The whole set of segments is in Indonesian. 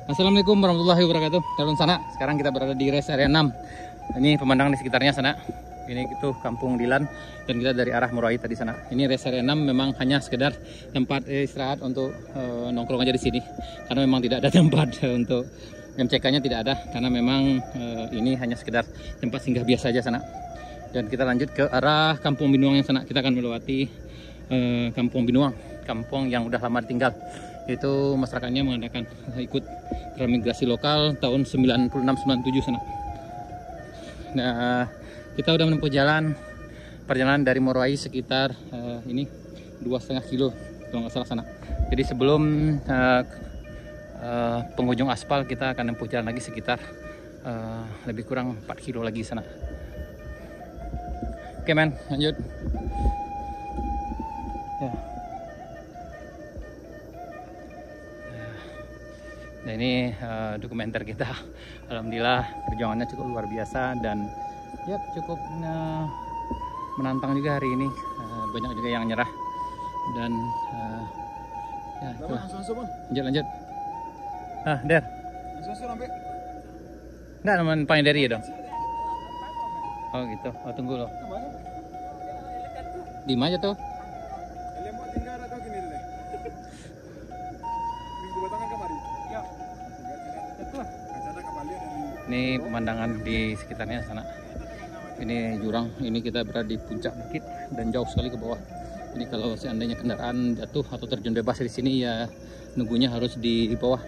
Assalamualaikum warahmatullahi wabarakatuh. Teman sana, sekarang kita berada di rest area 6. Ini pemandangan di sekitarnya sana. Ini itu Kampung Dilan dan kita dari arah Murai tadi sana. Ini rest area 6 memang hanya sekedar tempat istirahat untuk nongkrong aja di sini. Karena memang tidak ada tempat untuk MCK-nya tidak ada karena memang ini hanya sekedar tempat singgah biasa aja sana. Dan kita lanjut ke arah Kampung Binuang yang sana. Kita akan melewati Kampung Binuang, kampung yang udah lama tinggal. Itu masyarakatnya mengadakan ikut transmigrasi lokal tahun 96-97 sana. Nah, kita udah menempuh perjalanan dari Morai sekitar ini 2,5 kilo kalau nggak salah sana. Jadi sebelum penghujung aspal kita akan menempuh jalan lagi sekitar lebih kurang 4 kilo lagi sana. Oke men, lanjut. Ya. Nah ini dokumenter kita. Alhamdulillah perjuangannya cukup luar biasa dan ya cukup menantang juga hari ini. Banyak juga yang nyerah dan ya lanjut. Der. Enggak teman paling dari ya dong. Oh gitu. Oh tunggu loh. Di mana aja tuh? Ini pemandangan di sekitarnya sana. Ini jurang, ini kita berada di puncak bukit dan jauh sekali ke bawah. Ini kalau seandainya kendaraan jatuh atau terjun bebas di sini ya nunggunya harus di bawah.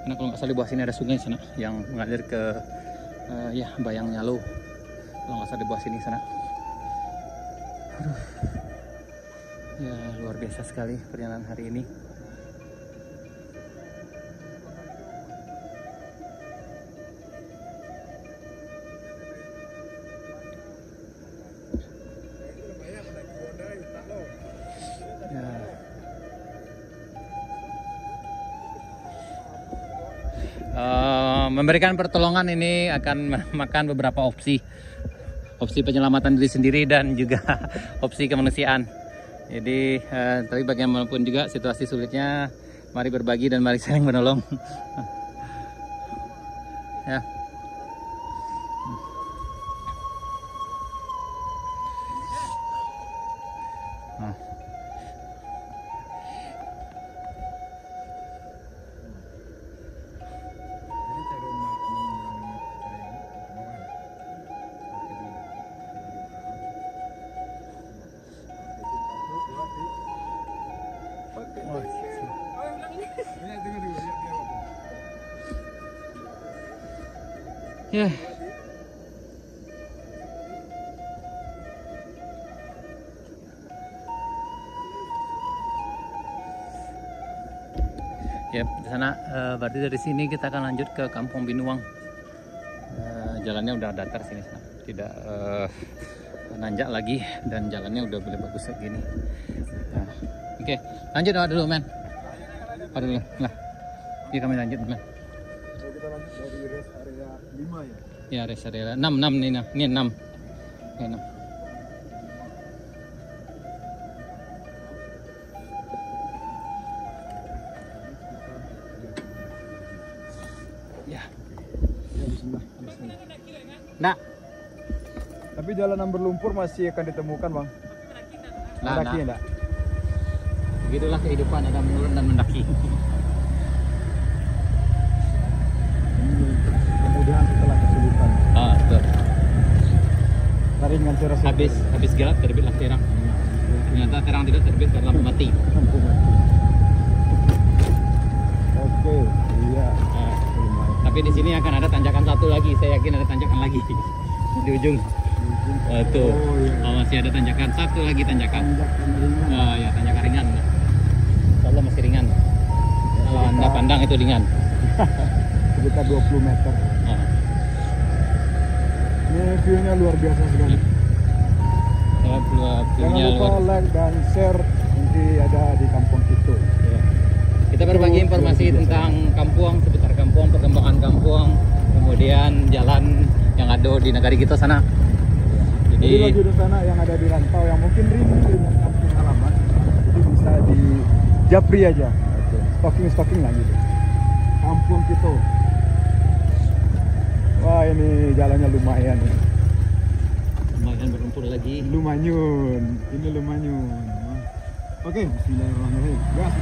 Karena kalau nggak salah di bawah sini ada sungai sana yang mengalir ke ya Bayang Nyalo. Kalau nggak salah di bawah sini sana. Aduh. Ya luar biasa sekali perjalanan hari ini. Memberikan pertolongan ini akan makan beberapa opsi penyelamatan diri sendiri dan juga opsi kemanusiaan. Jadi tapi bagaimanapun juga situasi sulitnya, mari berbagi dan mari saling menolong. Ya. Ya. Ya, di sana berarti dari sini kita akan lanjut ke Kampung Binuang. Jalannya udah datar sini sana. Tidak nanjak lagi dan jalannya udah boleh bagus kayak gini. Nah, oke, lanjut dulu men. Aduh, nah. Ini kami lanjut men. Kita lanjut dari rest area 5 ya? Ya rest area 6 nih nah. Ini 6. Ini 6. Ya. Ya bismillah. Nah. Tapi jalanan berlumpur masih akan ditemukan, Bang. Mendaki enggak? Begitulah kehidupan, ada menurun dan mendaki. Kemudian setelah kesulitan. Betul. Taringan saya rasa. Habis gelap terbitlah terang. Ternyata terang tidak terbit karena lampu mati. Oke, iya. Tapi di sini akan ada tanjakan satu lagi. Saya yakin ada tanjakan lagi di ujung. Tuh. Oh, masih ada tanjakan satu lagi tanjakan. Ya tanjakan ringan. Insyaallah masih ringan. Kalau Anda pandang itu ringan. Sekitar 20 meter. Ini view-nya luar biasa sekali. Jangan lupa like dan share, nanti ada di kampung situ. Ya. Kita berbagi informasi tentang kampung, seputar kampung, perkembangan kampung, kemudian jalan yang ada di negara kita sana. Jadi lagi di sana yang ada di rantau yang mungkin rindu dengan kampung halaman, itu bisa di japri aja, stalking lah gitu. Kampung Kita. Wah, ini jalannya lumayan nih. Lumayan berlumpur lagi. Lumayan. Ini lumayan. Oke, bismillahirrahmanirrahim. Gas.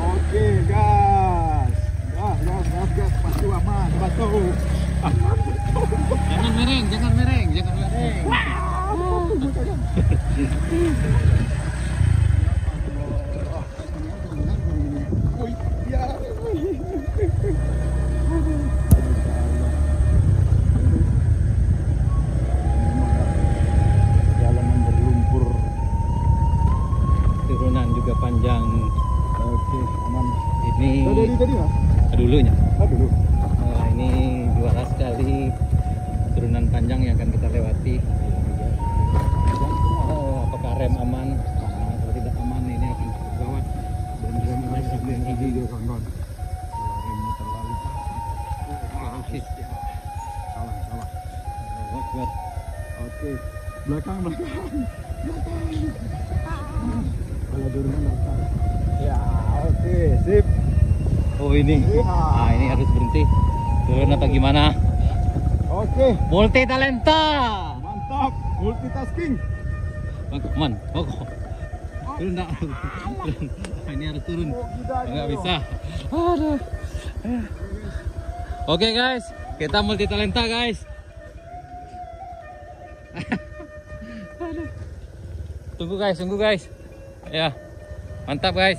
Oke, gas. Gas. Pasti aman. Batu. Jangan mereng. Jalanan berlumpur. Turunan juga panjang. Oke, aman. Ini Tadi Mas? dulunya. Dulu. Ini juara sekali turunan panjang yang akan kita lewati. Oh, apakah rem aman? Kalau tidak aman ini akan gawat. Dan rem lagi dia kawan-kawan. Remnya terlalu. Salah. Kuat. Oke. Belakang. Kalau turunan belakang. Ya, oke, sip. Oh ini. Ini harus berhenti. Turun apa gimana? Oke, Multi talenta. mantap. Multitasking. Man, turun tak? Ini harus turun. Nggak bisa. Aduh. Oke guys, kita multi talenta guys. Aduh. Tunggu guys. Ya, mantap guys.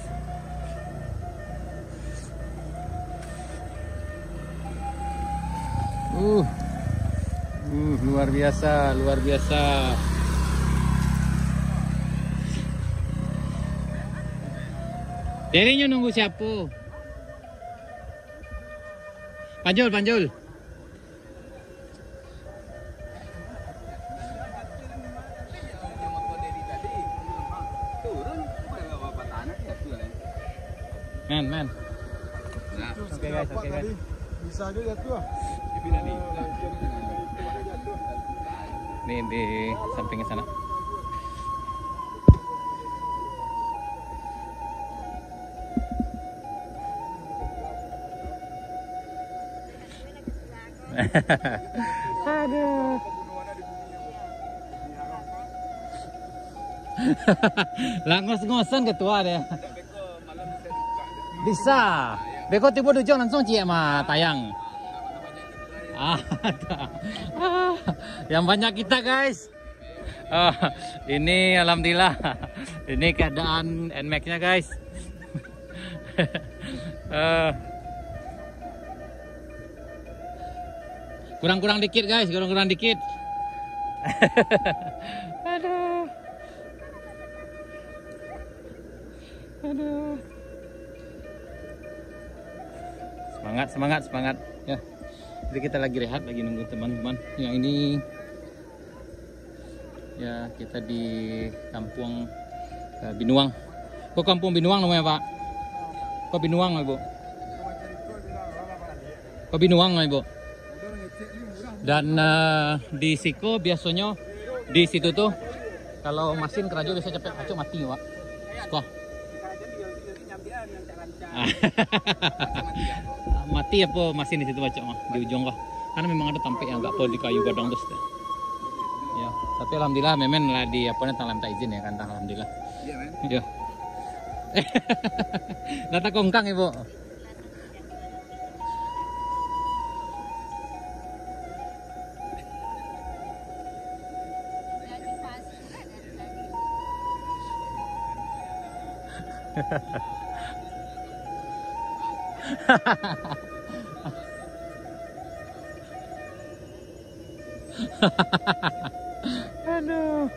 Luar biasa. Dirinya nunggu siapa? Panjul. Men. Oke guys. Bisa aja jatuh. Ini di sampingnya sana. Aduh. Lah ngos-ngosan ketua deh. Bisa. Beko tiba dujung langsung cie mah tayang. Yang banyak kita guys. Ini alhamdulillah. Ini keadaan NMAX-nya guys. Kurang dikit guys, kurang dikit. Aduh. Semangat ya. Jadi kita lagi rehat, lagi nunggu teman-teman. Yang ini ya kita di kampung Binuang. Kok kampung Binuang namanya Pak? Kok Binuang Ibu? Kok Binuang Ibu? Dan di Siko biasanya di situ tuh kalau mesin kerajo biasa cepet acuk mati Pak. Kok? Mati apa mesin di situ baca mah di ujung kah? Karena memang ada tampik yang enggak di kayu gadang terus deh. Ya, tapi alhamdulillah memen lah di apa nih tang izin ya kan alhamdulillah. Iya men. Iya. Data kongkang Ibu. Aduh.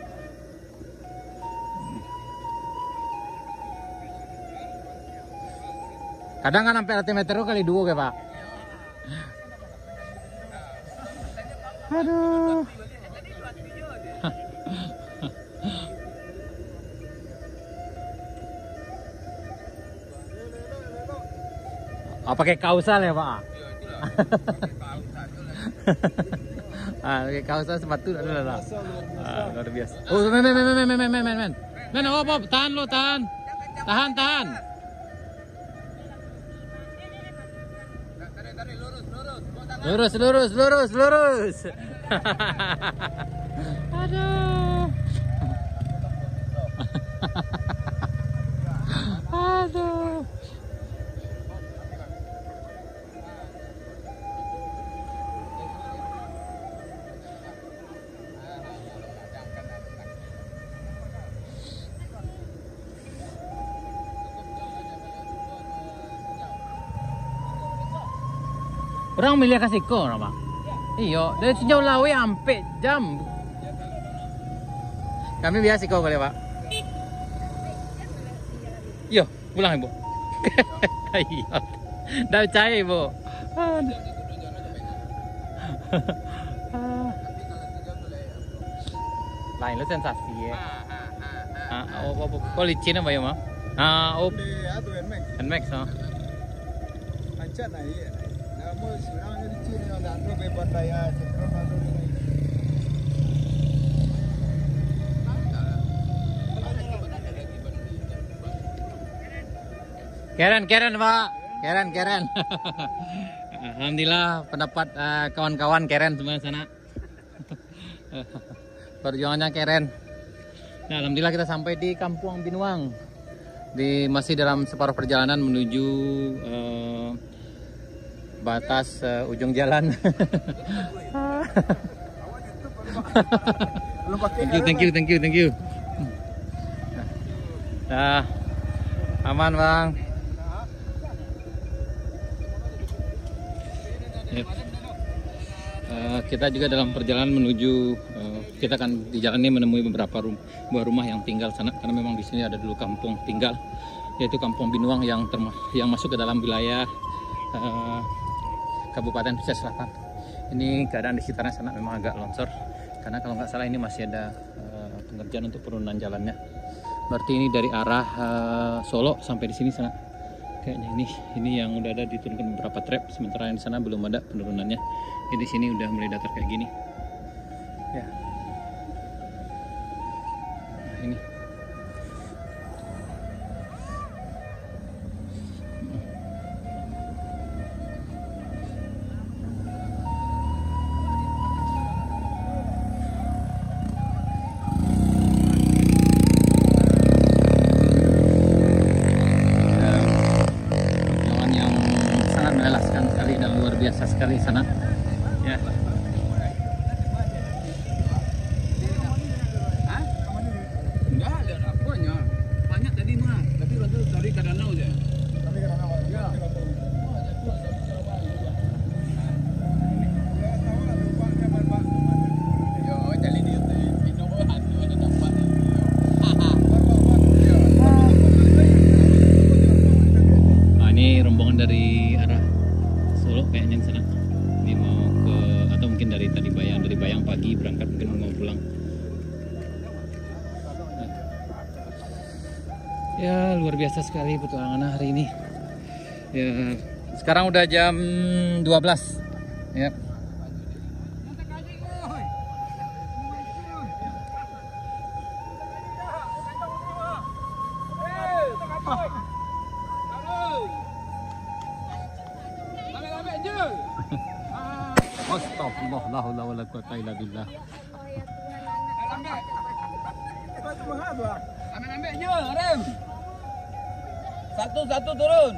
Kadang kan sampai altimeter kali 2 ya Pak. Aduh. Pakai kausal ya Pak? Pakai kausal sepatu lah. Luar biasa. Oh men. Men, tahan lo, tahan. Lurus, lurus, lurus, lurus. Aduh. Aduh. Orang milih kasih ko, Bang. Iyo, dari sejauh lawe sampai jam. Kami biasa kau kali, Pak. Yo, pulang Ibu. Iya. Dah percaya Ibu. Lain lu sensasi ya. Oh, licin apa ya, Mak? Oh, Nmax, oh. Ancat na iya. Namun sebenarnya di sini ada andro bebas daya setron andro ini. Keren Pak, keren. Alhamdulillah pendapat kawan-kawan keren semua sana. Perjuangannya keren. Nah, alhamdulillah kita sampai di Kampung Binuang. Masih dalam separuh perjalanan menuju batas ujung jalan. Thank you. Nah, aman Bang. Kita juga dalam perjalanan menuju kita akan di jalan ini menemui beberapa buah rumah yang tinggal sana karena memang di sini ada dulu kampung tinggal yaitu Kampung Binuang yang masuk ke dalam wilayah Kabupaten Pesisir Selatan. Ini keadaan di sekitarnya sana memang agak longsor karena kalau nggak salah ini masih ada pengerjaan untuk penurunan jalannya. Berarti ini dari arah Solo sampai di sini sana. Kayaknya ini yang udah ada diturunkan beberapa trap, sementara yang di sana belum ada penurunannya. Jadi di sini udah mulai datar kayak gini. Ya. Nah, ini. Biasa sekali sana ya. Enggak ada apanya. Banyak tadi mah, tapi waktu dari Kadanau aja. Kami kan anak ya. Yo, jadi dia pinoan ada tempat. Nah, ini rombongan dari arah Solo kayaknya sana. Ini mau ke atau mungkin dari Bayang pagi berangkat mungkin mau pulang. Ya luar biasa sekali petualangan hari ini. Ya sekarang udah jam 12. Ya. Astagfirullah, la haula wala quwata illa billah. Ambil je, rem. Satu turun.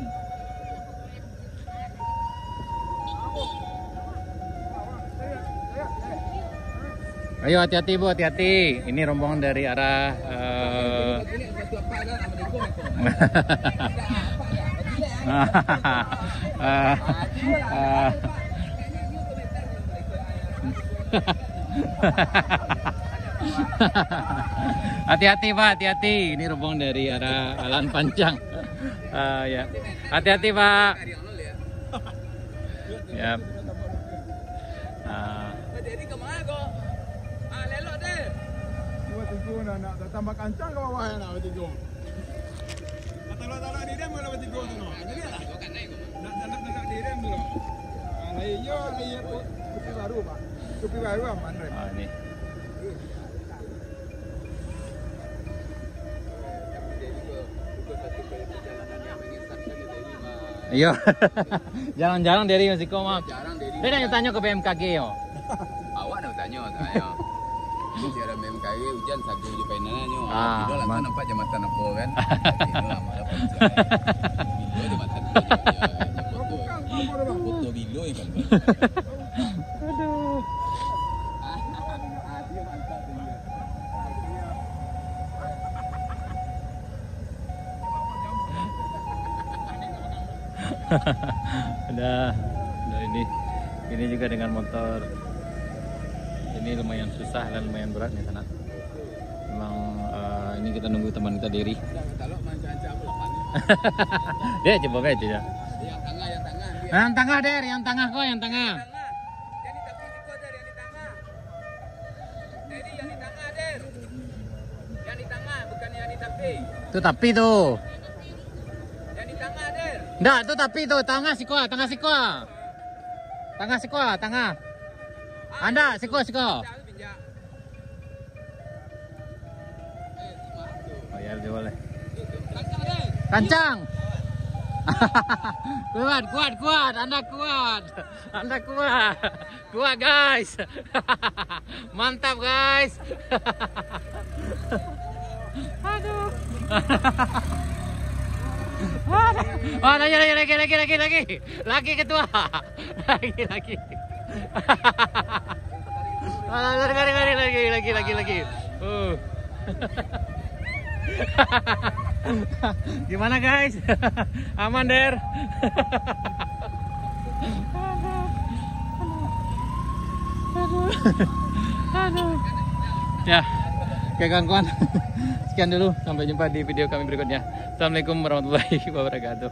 Ayo hati-hati Bu, hati-hati. Ini rombongan dari arah hati-hati Pak, hati-hati. Ini rombongan dari arah Alan Panjang. Ya, hati-hati Pak. Ya. Jadi kemana kok? Lelok deh. Dua tiga nak tambah kancang ke bawah nak tiga. Kalau di rem kalau tiga tu nak. Jadi lah. Nak di rem dulu. Layo kopi baru Pak. Kopi baru aman rem. Ini. Iya. Jarang-jarang dari Mas Iko mah. Jarang dari. Dia tanya ke BMKG yo. Awak nak tanya saya. Ini ada BMKG hujan satu je penanya nyo. Ah, Video langsung nampak jembatan apa kan. Ini lama lah Pak. Video jembatan. Bukan, apa dah bang? Foto video kan. Aduh. Dia mantap dia. Udah ini juga dengan motor ini lumayan susah dan lumayan berat nih sana. Memang ini kita nunggu teman kita Diri. Kalau macam-macam lapan. Dia coba aja ya. Yang tengah dia. Yang tengah Der, yang tengah kok, yang tengah. Jadi tapi Siko Der yang di tengah. Jadi yang di tengah Der. Yang di tengah bukan yang di tepi. Tuh tapi tuh. Yang di tengah Der. Enggak, tuh tapi tuh tengah Siko, tengah Siko. Tengah Siko, tengah. Anda Siko. Oh ya, dia boleh. Kancang. kuat. Anda kuat. Kuat guys. Mantap guys. Aduh. Oh, lagi ketua. Lagi. Lagi. Gimana guys? Aman Der? Aduh. Ya, oke kawan-kawan. Sekian dulu, sampai jumpa di video kami berikutnya. Assalamualaikum warahmatullahi wabarakatuh.